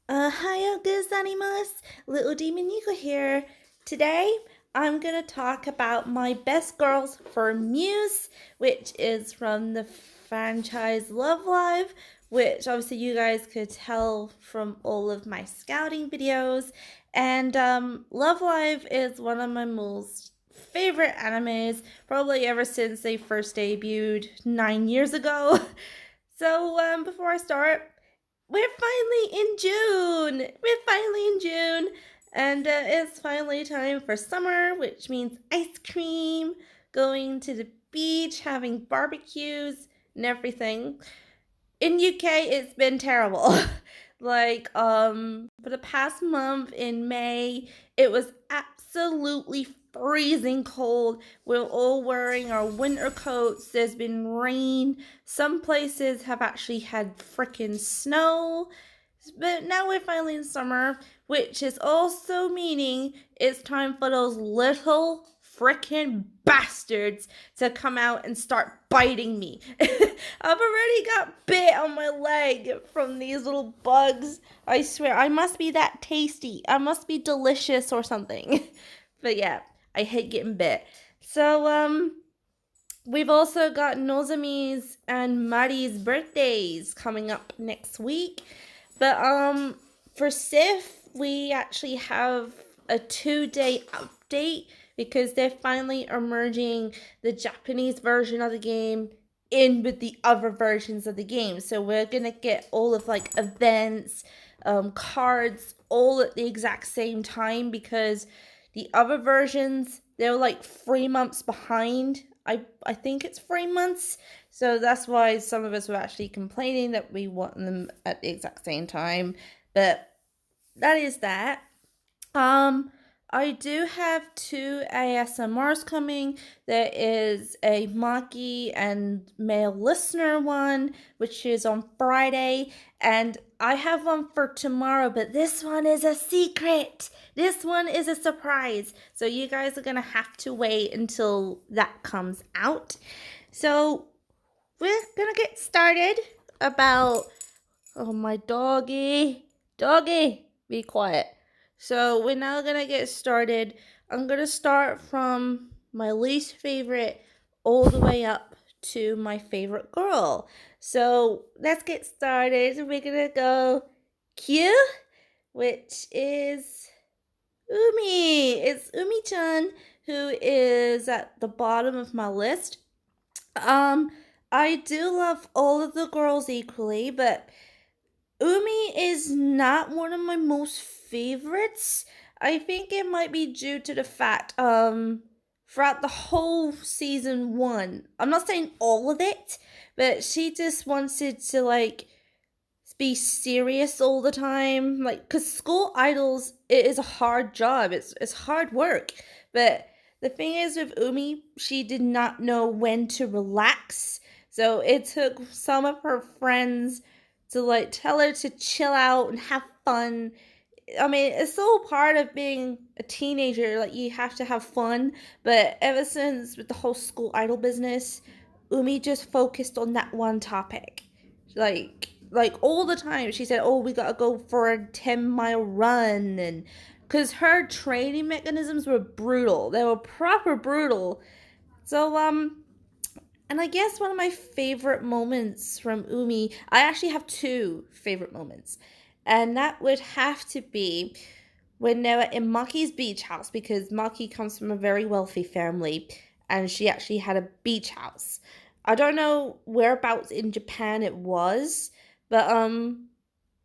Hiyo gozaimasu! Little Demon Nico here. Today, I'm gonna talk about my best girls for Muse, which is from the franchise Love Live, which obviously you guys could tell from all of my scouting videos. And Love Live is one of my most favorite animes, probably ever since they first debuted 9 years ago. So, before I start, we're finally in June. We're finally in June. And it's finally time for summer, which means ice cream, going to the beach, having barbecues, and everything. In UK, it's been terrible. For the past month in May, it was absolutely freezing cold. We're all wearing our winter coats. There's been rain. Some places have actually had freaking snow. But now we're finally in summer, which is also meaning it's time for those little freaking bastards to come out and start biting me. I've already got bit on my leg from these little bugs. I swear, I must be that tasty. I must be delicious or something. But yeah, I hate getting bit. So, we've also got Nozomi's and Mari's birthdays coming up next week. But for Sif, we actually have a 2-day update because they're finally merging the Japanese version of the game in with the other versions of the game. So we're gonna get all of like events, cards, all at the exact same time because the other versions they're like 3 months behind. I think it's 3 months. So that's why some of us were actually complaining that we want them at the exact same time. But that is that. Um, I do have two ASMRs coming. There is a Maki and male listener one, which is on Friday, and I have one for tomorrow, but this one is a secret. This one is a surprise. So you guys are gonna have to wait until that comes out. So we're gonna get started about oh my doggy, be quiet. So we're now gonna get started. I'm gonna start from my least favorite all the way up to my favorite girl. So let's get started. We're gonna go Q, which is Umi. It's Umi-chan who is at the bottom of my list. Um, I do love all of the girls equally, but Umi is not one of my most favorites. I think it might be due to the fact, throughout the whole season 1, I'm not saying all of it, but she just wanted to, like, be serious all the time. Like, because school idols, it is a hard job, it's hard work. But the thing is with Umi, she did not know when to relax. So it took some of her friends to like tell her to chill out and have fun. I mean, it's all part of being a teenager. Like you have to have fun. But ever since with the whole school idol business, Umi just focused on that one topic. Like all the time she said, "Oh, we got to go for a 10-mile run." And cuz her training mechanisms were brutal. They were proper brutal. So and I guess one of my favorite moments from Umi, I actually have two favorite moments. And that would have to be when they were in Maki's beach house, because Maki comes from a very wealthy family and she actually had a beach house. I don't know whereabouts in Japan it was, but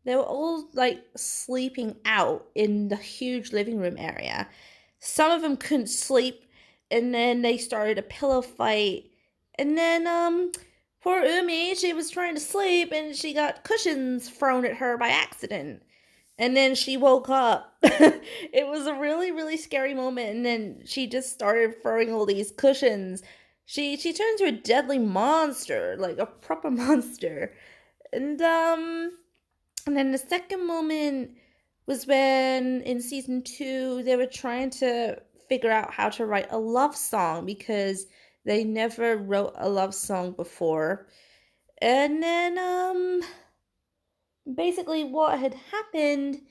they were all like sleeping out in the huge living room area. Some of them couldn't sleep, and then they started a pillow fight. And then poor Umi, she was trying to sleep and she got cushions thrown at her by accident. And then she woke up. It was a really, really scary moment. And then she just started throwing all these cushions. She turned into a deadly monster, like a proper monster. And and then the second moment was when in season 2 they were trying to figure out how to write a love song because they never wrote a love song before. And then Basically, what had happened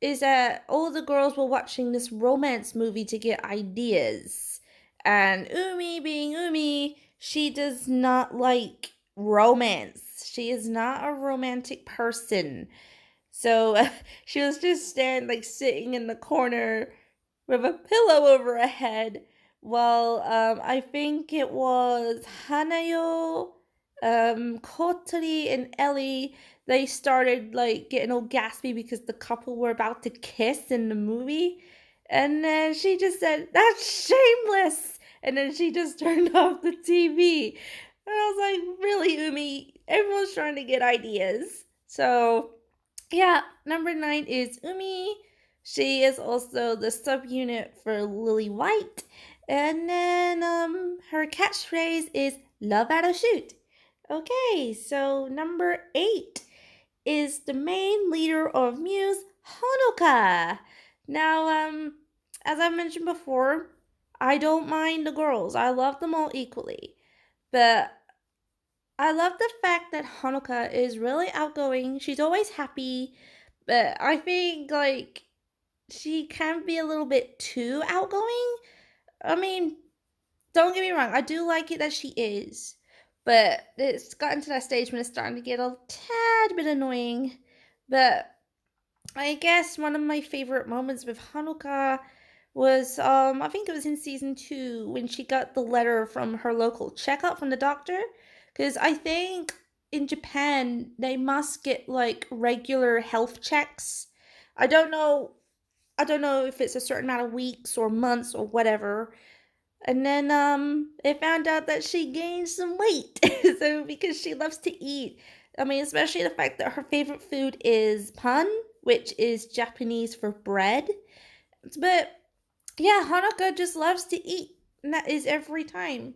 is that all the girls were watching this romance movie to get ideas. And Umi, being Umi, she does not like romance. She is not a romantic person. So she was just sitting in the corner with a pillow over her head while I think it was Hanayo, Kotari, and Ellie. They started getting all gaspy because the couple were about to kiss in the movie. And then she just said, "That's shameless!" And then she just turned off the TV. And I was like, really, Umi? Everyone's trying to get ideas. So yeah, number 9 is Umi. She is also the subunit for Lily White. And then her catchphrase is love at a shoot. Okay, so number 8 is the main leader of Muse, Hanaka. Now, as I mentioned before, I don't mind the girls. I love them all equally. But I love the fact that Hanukkah is really outgoing. She's always happy, but I think she can be a little bit too outgoing. I mean, don't get me wrong, I do like it that she is, but it's gotten to that stage when it's starting to get a tad bit annoying. But I guess one of my favorite moments with Hanukkah was I think it was in season 2 when she got the letter from her local checkup from the doctor, cuz I think in Japan they must get regular health checks. I don't know I don't know if it's a certain amount of weeks or months or whatever. And then they found out that she gained some weight. So because she loves to eat. I mean, especially the fact that her favorite food is pan, which is Japanese for bread. But yeah, Hanukkah just loves to eat. And that is every time.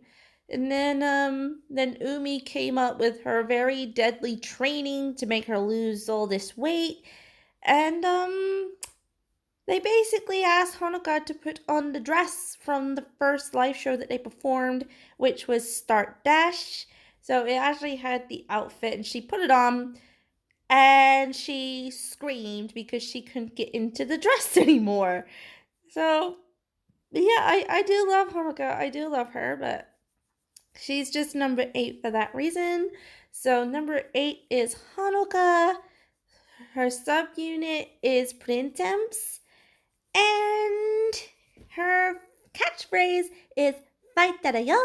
And then Umi came up with her very deadly training to make her lose all this weight. And they basically asked Hanaka to put on the dress from the first live show that they performed, which was Start Dash. So it actually had the outfit, and she put it on, and she screamed because she couldn't get into the dress anymore. So yeah, I do love Hanaka. I do love her, but she's just number 8 for that reason. So number 8 is Hanukkah. Her subunit is Printemps. And her catchphrase is "Fight yo."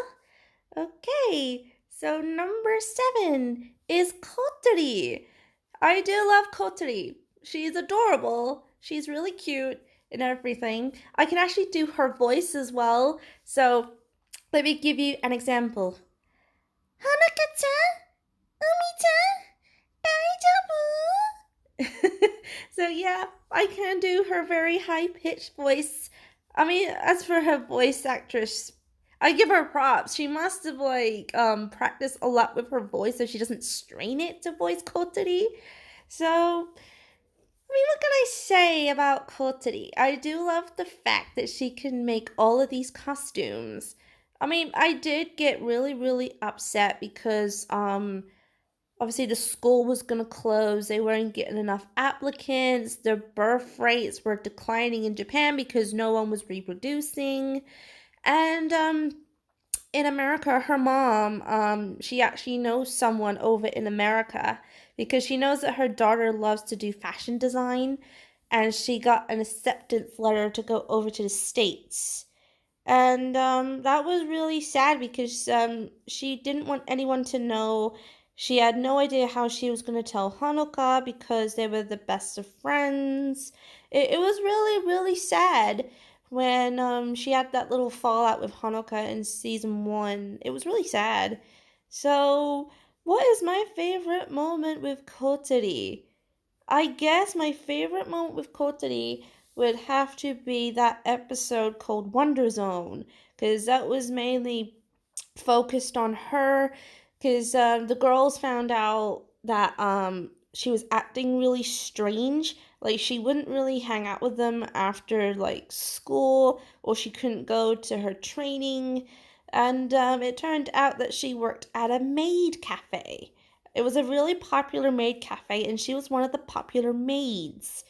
Okay, so number 7 is Kotari. I do love Kotari. She's adorable. She's really cute and everything. I can actually do her voice as well. So let me give you an example. Hanaka-chan, Umi-chan, daijoubu? So yeah, I can do her very high-pitched voice. I mean, as for her voice actress, I give her props. She must have practiced a lot with her voice so she doesn't strain it to voice Kotari. So, I mean, what can I say about Kotari? I do love the fact that she can make all of these costumes. I mean, I did get really, really upset because obviously the school was going to close. They weren't getting enough applicants. Their birth rates were declining in Japan because no one was reproducing. And in America, her mom, she actually knows someone over in America because she knows that her daughter loves to do fashion design, and she got an acceptance letter to go over to the States. And that was really sad because she didn't want anyone to know. She had no idea how she was going to tell Hanukkah because they were the best of friends. It was really, really sad when she had that little fallout with Hanukkah in season 1. It was really sad. So, what is my favorite moment with Kotari? I guess my favorite moment with Kotari would have to be that episode called Wonder Zone, because that was mainly focused on her, because the girls found out that she was acting really strange. Like, she wouldn't really hang out with them after school, or she couldn't go to her training. And it turned out that she worked at a maid cafe. It was a really popular maid cafe, and she was one of the popular maids.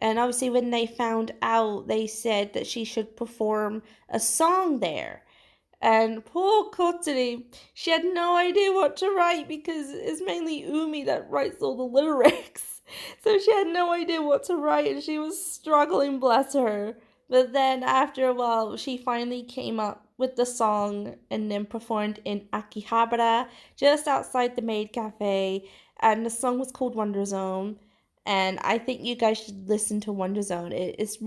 And obviously, when they found out, they said that she should perform a song there. And poor Kotari, she had no idea what to write because it's mainly Umi that writes all the lyrics. So she had no idea what to write and she was struggling, bless her. But then after a while, she finally came up with the song and then performed in Akihabara, just outside the maid cafe. And the song was called Wonder Zone. And I think you guys should listen to Wonder Zone. It's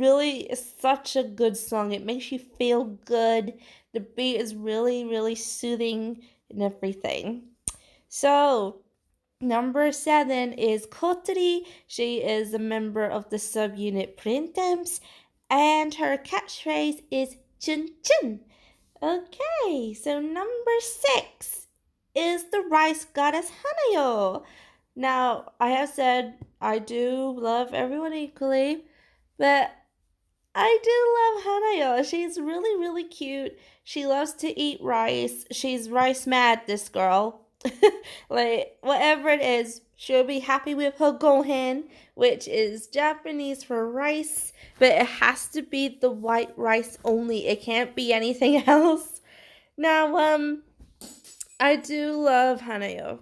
such a good song. It makes you feel good. The beat is really, really soothing and everything. So, number 7 is Kotari. She is a member of the subunit Printemps, and her catchphrase is Chun Chun. Okay, so number 6 is the rice goddess Hanayo. Now, I have said I do love everyone equally, but I do love Hanayo. She's really, really cute. She loves to eat rice. She's rice mad, this girl. Like, whatever it is, she'll be happy with her gohan, which is Japanese for rice, but it has to be the white rice only. It can't be anything else. Now, I do love Hanayo.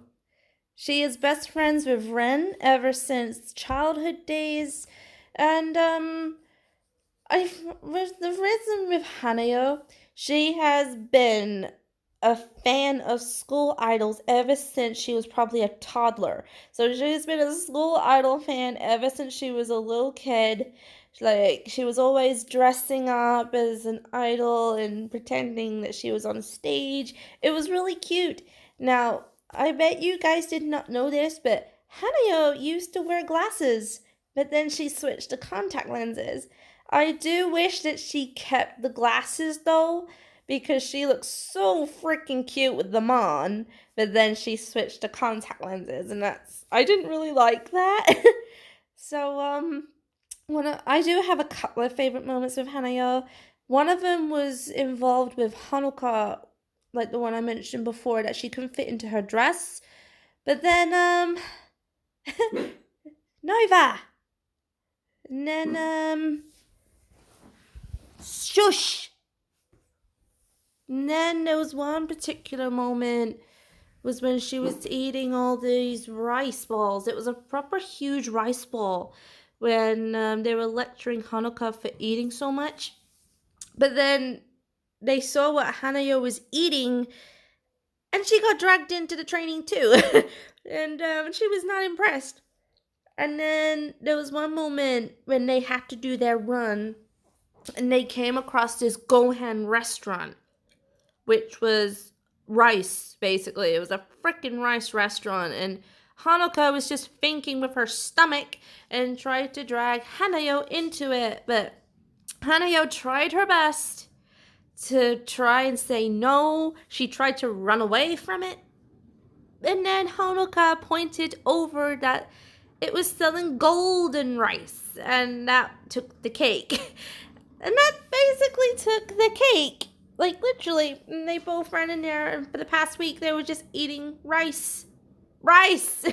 She is best friends with Ren ever since childhood days, and with the reason with Hanayo, she has been a fan of school idols ever since she was probably a toddler. So she's been a school idol fan ever since she was a little kid. Like, she was always dressing up as an idol and pretending that she was on stage. It was really cute. Now, I bet you guys did not know this, but Hanayo used to wear glasses, but then she switched to contact lenses. I do wish that she kept the glasses though, because she looks so freaking cute with them on, but then she switched to contact lenses, and I didn't really like that. So, I do have a couple of favorite moments with Hanayo. One of them was involved with Hanaka, like the one I mentioned before, that she couldn't fit into her dress. But then, Noiva! And then, shush! And then there was one particular moment was when she was eating all these rice balls. It was a proper huge rice ball when they were lecturing Hanukkah for eating so much. But then they saw what Hanayo was eating and she got dragged into the training too. And she was not impressed. And then there was one moment when they had to do their run and they came across this Gohan restaurant, which was rice, basically. It was a freaking rice restaurant, and Hanaka was just thinking with her stomach and tried to drag Hanayo into it, but Hanayo tried her best to try and say no. She tried to run away from it, and then Hanaka pointed over that it was selling golden rice, and that took the cake. And that basically took the cake. Like, literally, they both ran in there, and for the past week, they were just eating rice. Rice!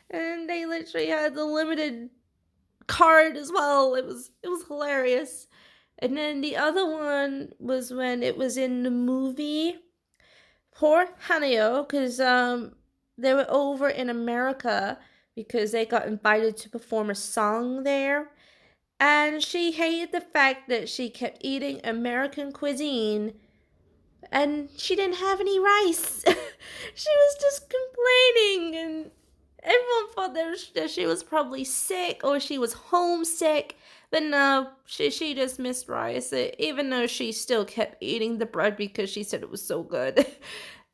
And they literally had the limited card as well. It was hilarious. And then the other one was when it was in the movie. Poor Hanayo, because they were over in America because they got invited to perform a song there. And she hated the fact that she kept eating American cuisine and she didn't have any rice. She was just complaining, and everyone thought that she was probably sick or she was homesick. But no, she just missed rice, even though she still kept eating the bread because she said it was so good.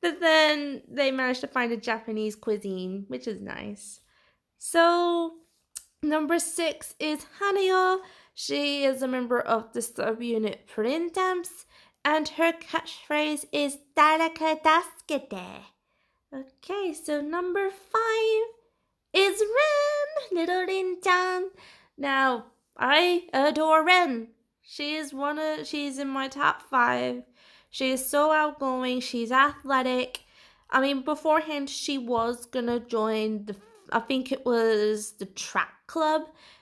But then they managed to find a Japanese cuisine, which is nice. So, number 6 is Hanayo. She is a member of the subunit Printemps, and her catchphrase is Daraka Dasukete. Okay, so number 5 is Ren, little Rin-chan. Now, I adore Ren. She's in my top 5. She is so outgoing, she's athletic. I mean, beforehand, she was gonna join I think it was the track club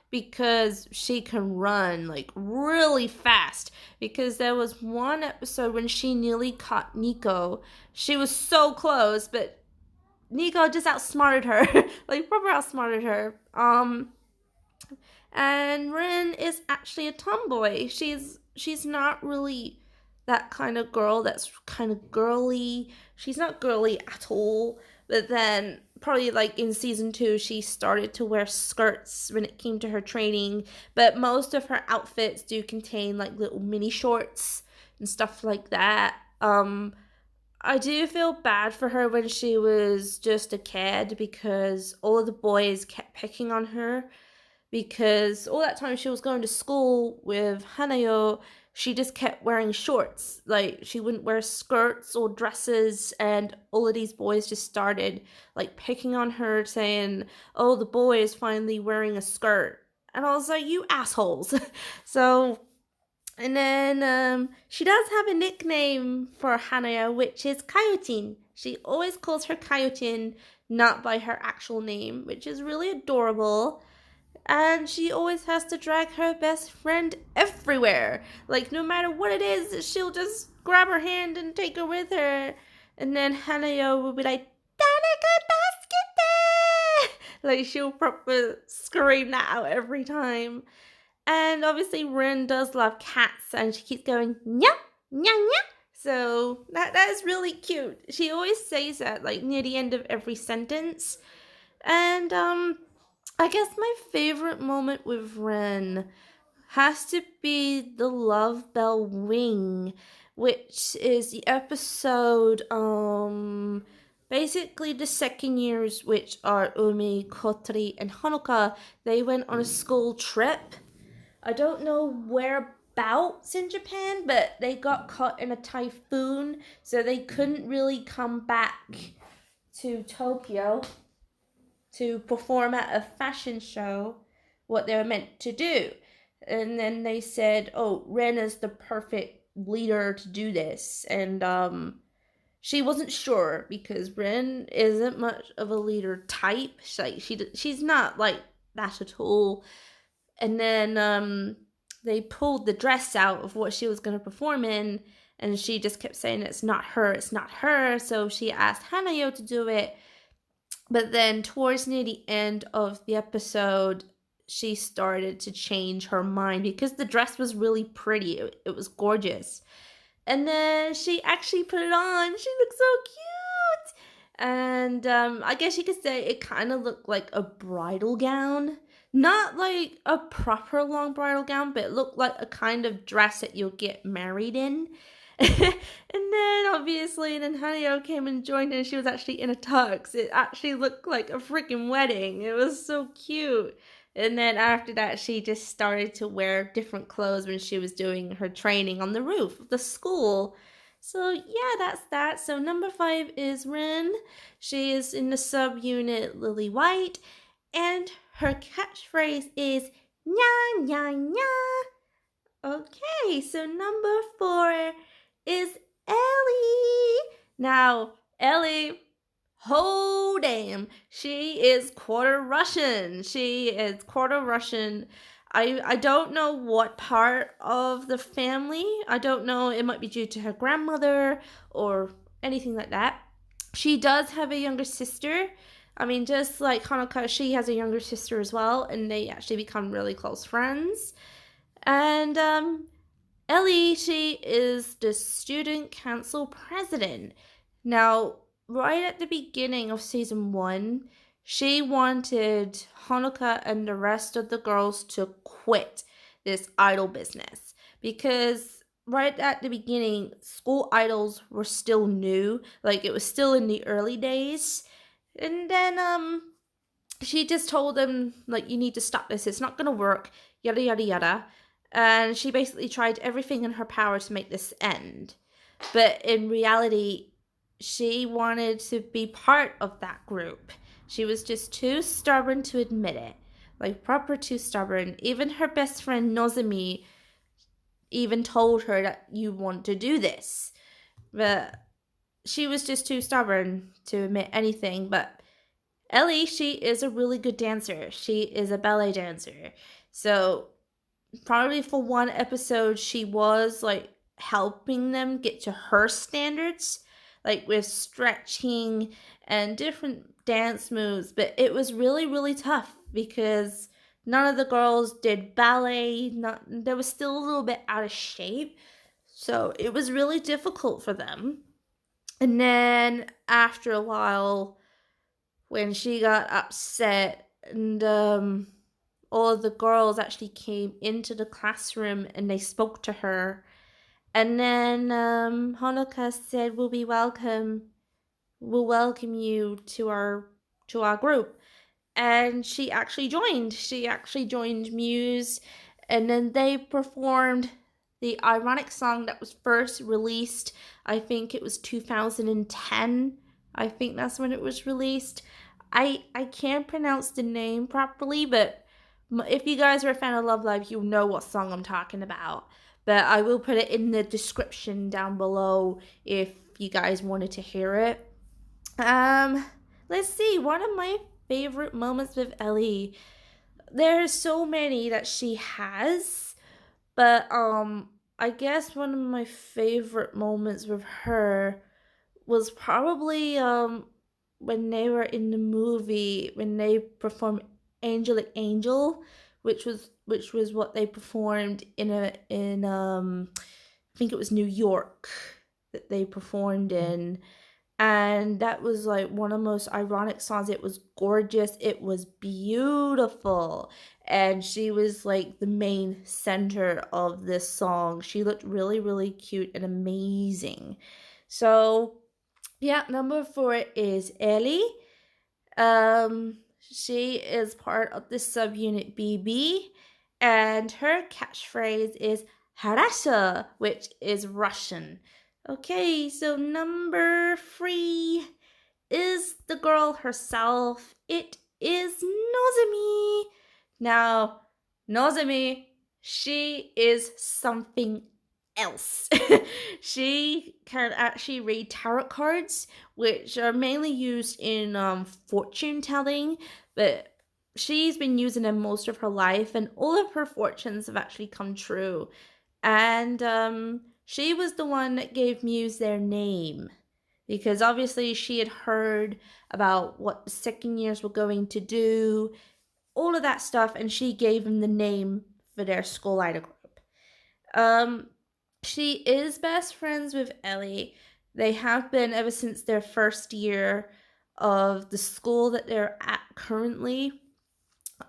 because she can run like really fast. Because there was one episode when she nearly caught Nico. She was so close, but Nico just outsmarted her, like proper outsmarted her. And Rin is actually a tomboy. She's not really that kind of girl that's kind of girly. She's not girly at all. But then probably like in season 2 she started to wear skirts when it came to her training, but most of her outfits do contain like little mini shorts and stuff like that. I do feel bad for her when she was just a kid because all of the boys kept picking on her because all that time she was going to school with Hanayo, she just kept wearing shorts. Like, she wouldn't wear skirts or dresses, and all of these boys just started, like, picking on her, saying, oh, the boy is finally wearing a skirt. And I was like, you assholes. So, and then she does have a nickname for Hanayo, which is Kaiotin. She always calls her Kaiotin, not by her actual name, which is really adorable. And she always has to drag her best friend everywhere. Like, no matter what it is, she'll just grab her hand and take her with her. And then Hanayo will be like, Danica basket! Like, she'll probably scream that out every time. And obviously, Rin does love cats, and she keeps going, nya, nya, nya. So that is really cute. She always says that, like, near the end of every sentence. And, I guess my favorite moment with Ren has to be the Love Bell Ring, which is the episode, basically the second years, which are Umi, Kotari, and Hanaka. They went on a school trip. I don't know whereabouts in Japan, but they got caught in a typhoon, so they couldn't really come back to Tokyo to perform at a fashion show what they were meant to do. And then they said, oh, Ren is the perfect leader to do this. And she wasn't sure because Ren isn't much of a leader type. She's not like that at all. And then they pulled the dress out of what she was going to perform in, and she just kept saying it's not her, it's not her. So she asked Hanayo to do it. But then towards near the end of the episode, she started to change her mind because the dress was really pretty. It was gorgeous. And then she actually put it on. She looked so cute. And I guess you could say it kind of looked like a bridal gown. Not like a proper long bridal gown, but it looked like a kind of dress that you'll get married in. And then obviously then Hanayo came and joined and she was actually in a tux. It actually looked like a freaking wedding. It was so cute. And then after that she just started to wear different clothes when she was doing her training on the roof of the school. So yeah, that's that. So number 5 is Rin. She is in the subunit Lily White, and her catchphrase is nya nya nya. Okay, so number 4 is Ellie. Now, Ellie, oh damn, she is quarter Russian. She is quarter Russian. I don't know what part of the family. I don't know. It might be due to her grandmother or anything like that. She does have a younger sister. I mean, just like Hanaka, she has a younger sister as well, and they actually become really close friends. And Ellie, she is the student council president. Now, right at the beginning of season 1, she wanted Hanaka and the rest of the girls to quit this idol business because right at the beginning, school idols were still new. Like, it was still in the early days. And then she just told them, like, you need to stop this. It's not going to work. Yada, yada, yada. And she basically tried everything in her power to make this end. But in reality, she wanted to be part of that group. She was just too stubborn to admit it. Like, proper too stubborn. Even her best friend Nezomi even told her that you want to do this. But she was just too stubborn to admit anything. But Ellie, she is a really good dancer. She is a ballet dancer. So probably for one episode, she was like helping them get to her standards, like with stretching and different dance moves. But it was really, really tough because none of the girls did ballet. Not, they were still a little bit out of shape. So it was really difficult for them. And then after a while, when she got upset and all of the girls actually came into the classroom and they spoke to her. And then Hanaka said, we'll welcome you to our group. And she actually joined. She actually joined Muse, and then they performed the ironic song that was first released. I think it was 2010. I think that's when it was released. I can't pronounce the name properly, but if you guys are a fan of Love Live, you know what song I'm talking about. But I will put it in the description down below if you guys wanted to hear it. Let's see. One of my favorite moments with Ellie. There's so many that she has, but I guess one of my favorite moments with her was probably when they were in the movie when they performed Angelic Angel, which was what they performed in I think it was New York that they performed in. And that was like one of the most ironic songs. It was gorgeous, it was beautiful, and she was like the main center of this song. She looked really, really cute and amazing. So yeah, number 4 is Ellie. She is part of the subunit BB, and her catchphrase is Harasha, which is Russian. Okay, so number 3 is the girl herself. It is Nozomi. Now, Nozomi, she is something else. She can actually read tarot cards, which are mainly used in fortune telling, but she's been using them most of her life, and all of her fortunes have actually come true. And she was the one that gave Muse their name, because obviously she had heard about what the second years were going to do, all of that stuff, and she gave them the name for their school idol group. She is best friends with Ellie. They have been ever since their first year of the school that they're at currently.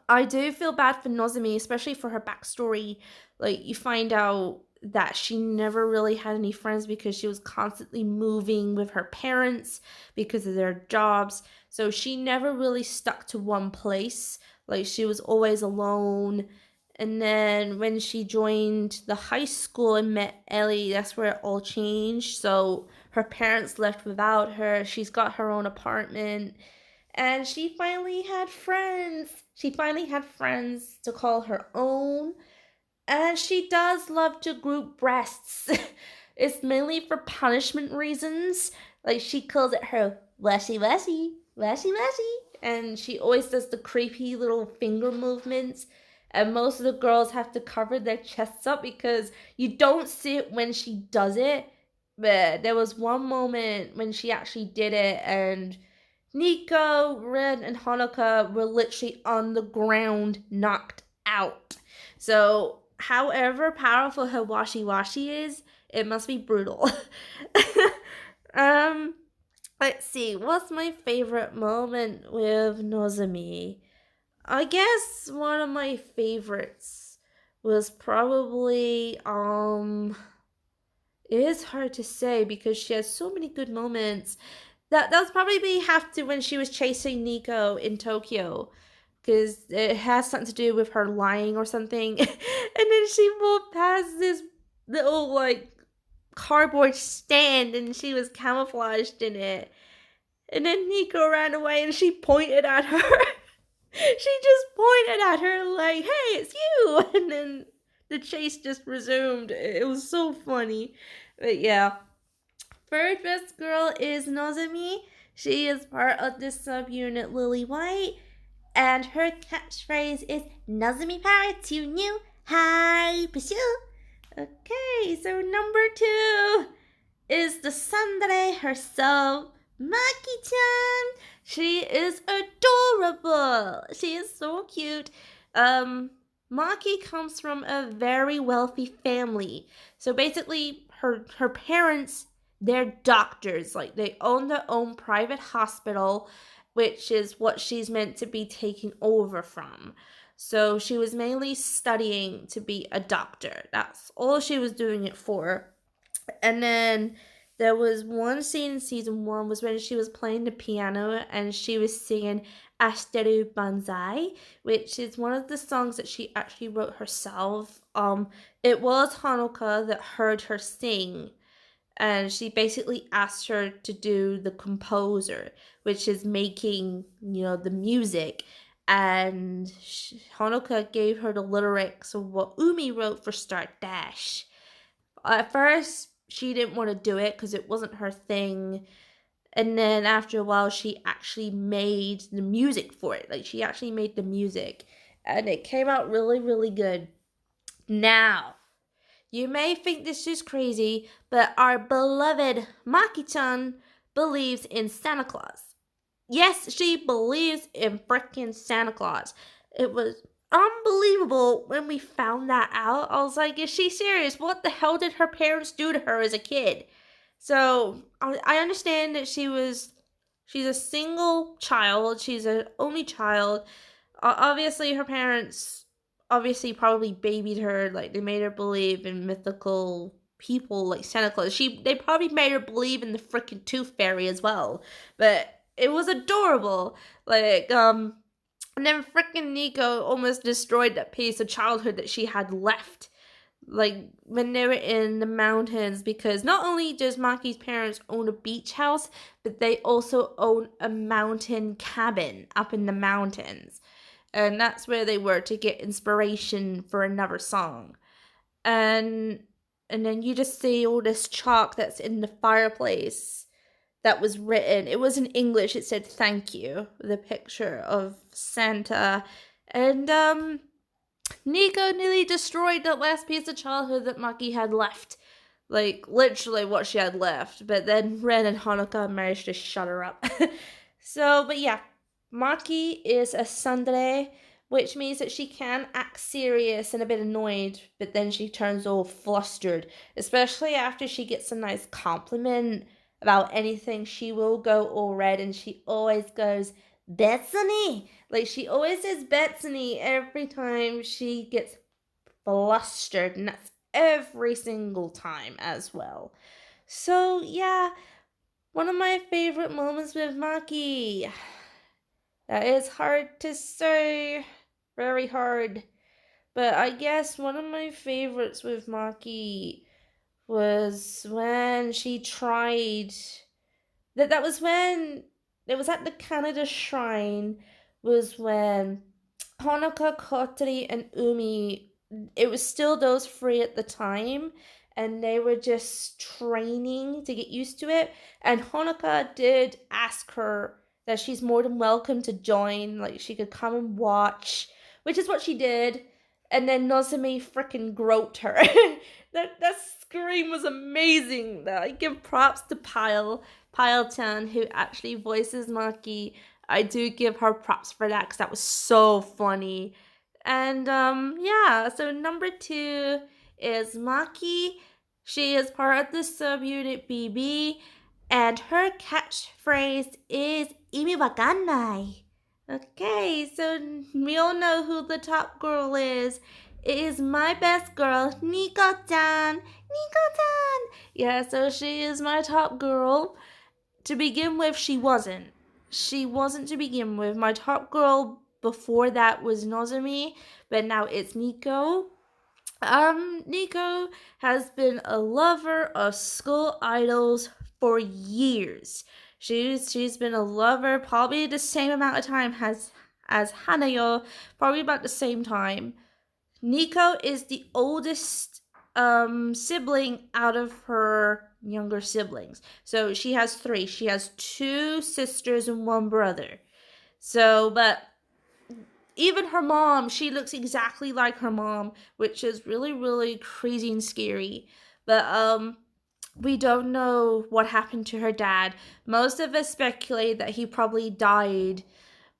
I do feel bad for Nozomi, especially for her backstory. Like, you find out that she never really had any friends because she was constantly moving with her parents because of their jobs. So she never really stuck to one place. Like, she was always alone. And then when she joined the high school and met Ellie, that's where it all changed. So her parents left without her. She's got her own apartment. And she finally had friends. She finally had friends to call her own. And she does love to group breasts. It's mainly for punishment reasons. Like, she calls it her washy washy, washy washy. And she always does the creepy little finger movements. And most of the girls have to cover their chests up because you don't see it when she does it. But there was one moment when she actually did it, and Nico, Red, and Hanaka were literally on the ground, knocked out. So, however powerful her washi washi is, it must be brutal. um, let's see, what's my favorite moment with Nozomi? I guess one of my favorites was probably it is hard to say because she has so many good moments. That was probably have to when she was chasing Nico in Tokyo, because it has something to do with her lying or something. And then she walked past this little like cardboard stand and she was camouflaged in it. And then Nico ran away and she pointed at her. She just pointed at her like, "Hey, it's you!" And then the chase just resumed. It was so funny. But yeah, Third best girl is Nozomi. She is part of the subunit Lily White, and her catchphrase is Nozomi power to new high pursue. Okay, so number 2 is the tsundere herself, Maki-chan. She is adorable. She is so cute. Maki comes from a very wealthy family. So basically, her parents, they're doctors. Like, they own their own private hospital, which is what she's meant to be taking over from. So she was mainly studying to be a doctor. That's all she was doing it for. And then there was one scene in season 1 was when she was playing the piano and she was singing Ashiteru Banzai, which is one of the songs that she actually wrote herself. It was Hanaka that heard her sing, and she basically asked her to do the composer, which is making, the music. And Hanaka gave her the lyrics of what Umi wrote for Start Dash. At first, she didn't want to do it because it wasn't her thing. And then after a while, she actually made the music for it. Like, she actually made the music. And it came out really, really good. Now, you may think this is crazy, but our beloved Maki-chan believes in Santa Claus. Yes, she believes in freaking Santa Claus. It was unbelievable when we found that out. I was like, is she serious? What the hell did her parents do to her as a kid? So I understand that she's a single child. She's an only child. Obviously, her parents probably babied her. Like, they made her believe in mythical people like Santa Claus. They probably made her believe in the freaking Tooth Fairy as well. But it was adorable. Like, and then freaking Nico almost destroyed that piece of childhood that she had left. Like, when they were in the mountains, because not only does Maki's parents own a beach house, but they also own a mountain cabin up in the mountains. And that's where they were to get inspiration for another song. And then you just see all this chalk that's in the fireplace that was written. It was in English. It said thank you, the picture of Santa. And Nico nearly destroyed that last piece of childhood that Maki had left. Like, literally what she had left. But then Ren and Hanaka managed to shut her up. So, but yeah, Maki is a tsundere, which means that she can act serious and a bit annoyed, but then she turns all flustered, especially after she gets a nice compliment about anything. She will go all red, and she always goes, Betsuni! Like, she always says Betsuni every time she gets flustered, and that's every single time as well. So, yeah, one of my favorite moments with Maki. That is hard to say. Very hard. But I guess one of my favorites with Maki was when she tried. That was when it was at the Canada Shrine. Was when Hanaka, Kotari, and Umi. It was still those three at the time, and they were just training to get used to it. And Hanaka did ask her that she's more than welcome to join, like she could come and watch, which is what she did. And then Nozomi freaking groped her. that scream was amazing. I give props to Pile-chan, who actually voices Maki. I do give her props for that because that was so funny. And yeah, so number 2 is Maki. She is part of the subunit BB, and her catchphrase is Imi wakannai. Okay, so we all know who the top girl is. It is my best girl, Nico-chan. Nico-chan! Yeah, so she is my top girl. To begin with, she wasn't. She wasn't to begin with. My top girl before that was Nozomi, but now it's Nico. Nico has been a lover of school idols for years. She's been a lover probably the same amount of time as Hanayo, probably about the same time. Nico is the oldest sibling out of her younger siblings. So she has three. She has two sisters and one brother. So, but even her mom, she looks exactly like her mom, which is really, really crazy and scary. But we don't know what happened to her dad. Most of us speculate that he probably died,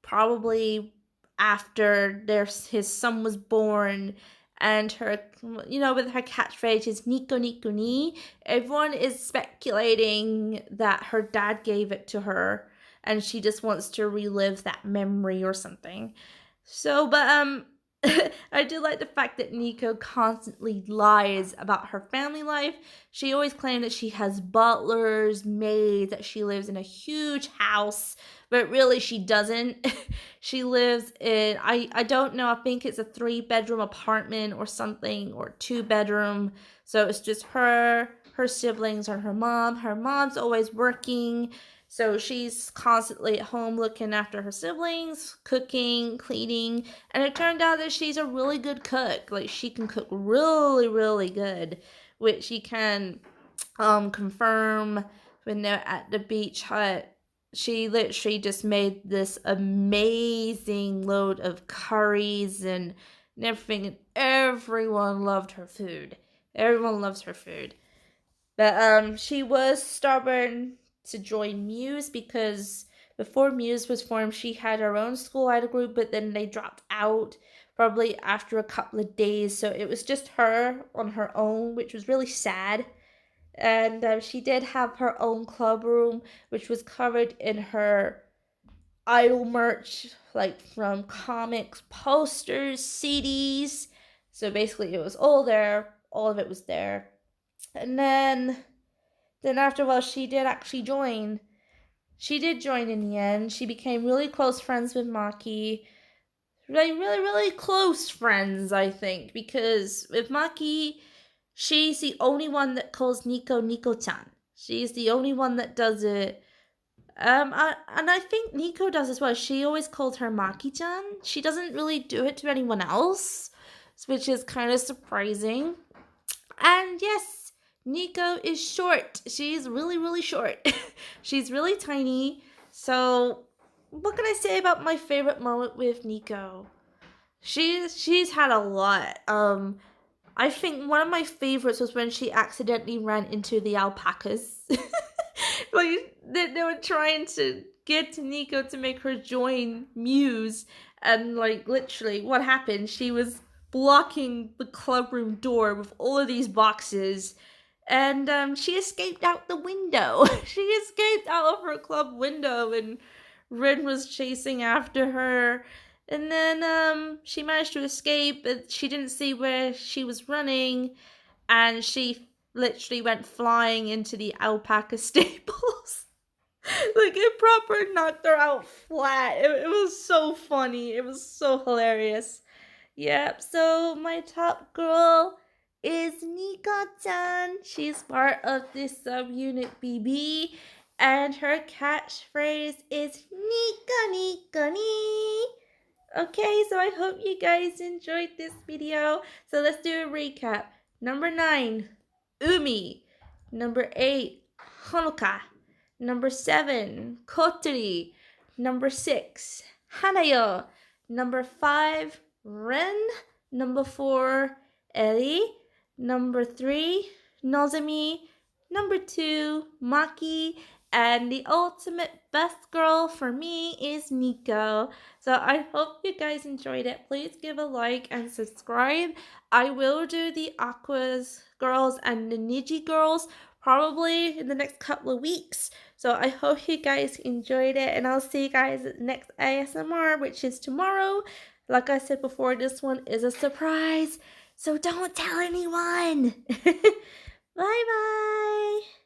probably after his son was born. And her, with her catchphrase is Nico Nico ni, everyone is speculating that her dad gave it to her and she just wants to relive that memory or something. So, but I do like the fact that Nico constantly lies about her family life. She always claims that she has butlers, maids, that she lives in a huge house, but really she doesn't. She lives in, I don't know, I think it's a 3-bedroom apartment or something, or 2-bedroom. So it's just her siblings, and her mom. Her mom's always working. So she's constantly at home looking after her siblings, cooking, cleaning, and it turned out that she's a really good cook. Like, she can cook really, really good, which she can confirm when they're at the beach hut. She literally just made this amazing load of curries and everything, and everyone loved her food. Everyone loves her food. But she was stubborn to join Muse because before Muse was formed, she had her own school idol group, but then they dropped out probably after a couple of days. So it was just her on her own, which was really sad. And she did have her own club room, which was covered in her idol merch, like from comics, posters, CDs. So basically, it was all there. All of it was there. And then after a while, she did actually join. She did join in the end. She became really close friends with Maki. Really, really, really close friends, I think, because with Maki, she's the only one that calls Nico Nico-chan. She's the only one that does it. And I think Nico does as well. She always calls her Maki-chan. She doesn't really do it to anyone else, which is kind of surprising. And yes, Nico is short. She's really, really short. She's really tiny. So, what can I say about my favorite moment with Nico? She's had a lot. I think one of my favorites was when she accidentally ran into the alpacas. Like, they were trying to get to Nico to make her join Muse, and like literally, what happened? She was blocking the clubroom door with all of these boxes, and she escaped out the window. She escaped out of her club window, and Rin was chasing after her. And then she managed to escape, but she didn't see where she was running, and she literally went flying into the alpaca stables. Like, it proper knocked her out flat. It was so funny. It was so hilarious. Yep, so my top girl is Nico-chan. She's part of this subunit BB, and her catchphrase is Nika Nika ni. Okay, so I hope you guys enjoyed this video. So let's do a recap. Number 9, Umi. Number 8, Hanaka. Number 7, Kotari. Number 6, Hanayo. Number 5, Ren. Number 4, Ellie. Number 3, Nozomi. Number 2, Maki. And the ultimate best girl for me is Nico. So I hope you guys enjoyed it. Please give a like and subscribe. I will do the Aquas girls and the Niji girls probably in the next couple of weeks. So I hope you guys enjoyed it, and I'll see you guys at the next ASMR, which is tomorrow. Like I said before, this one is a surprise, so don't tell anyone. Bye bye.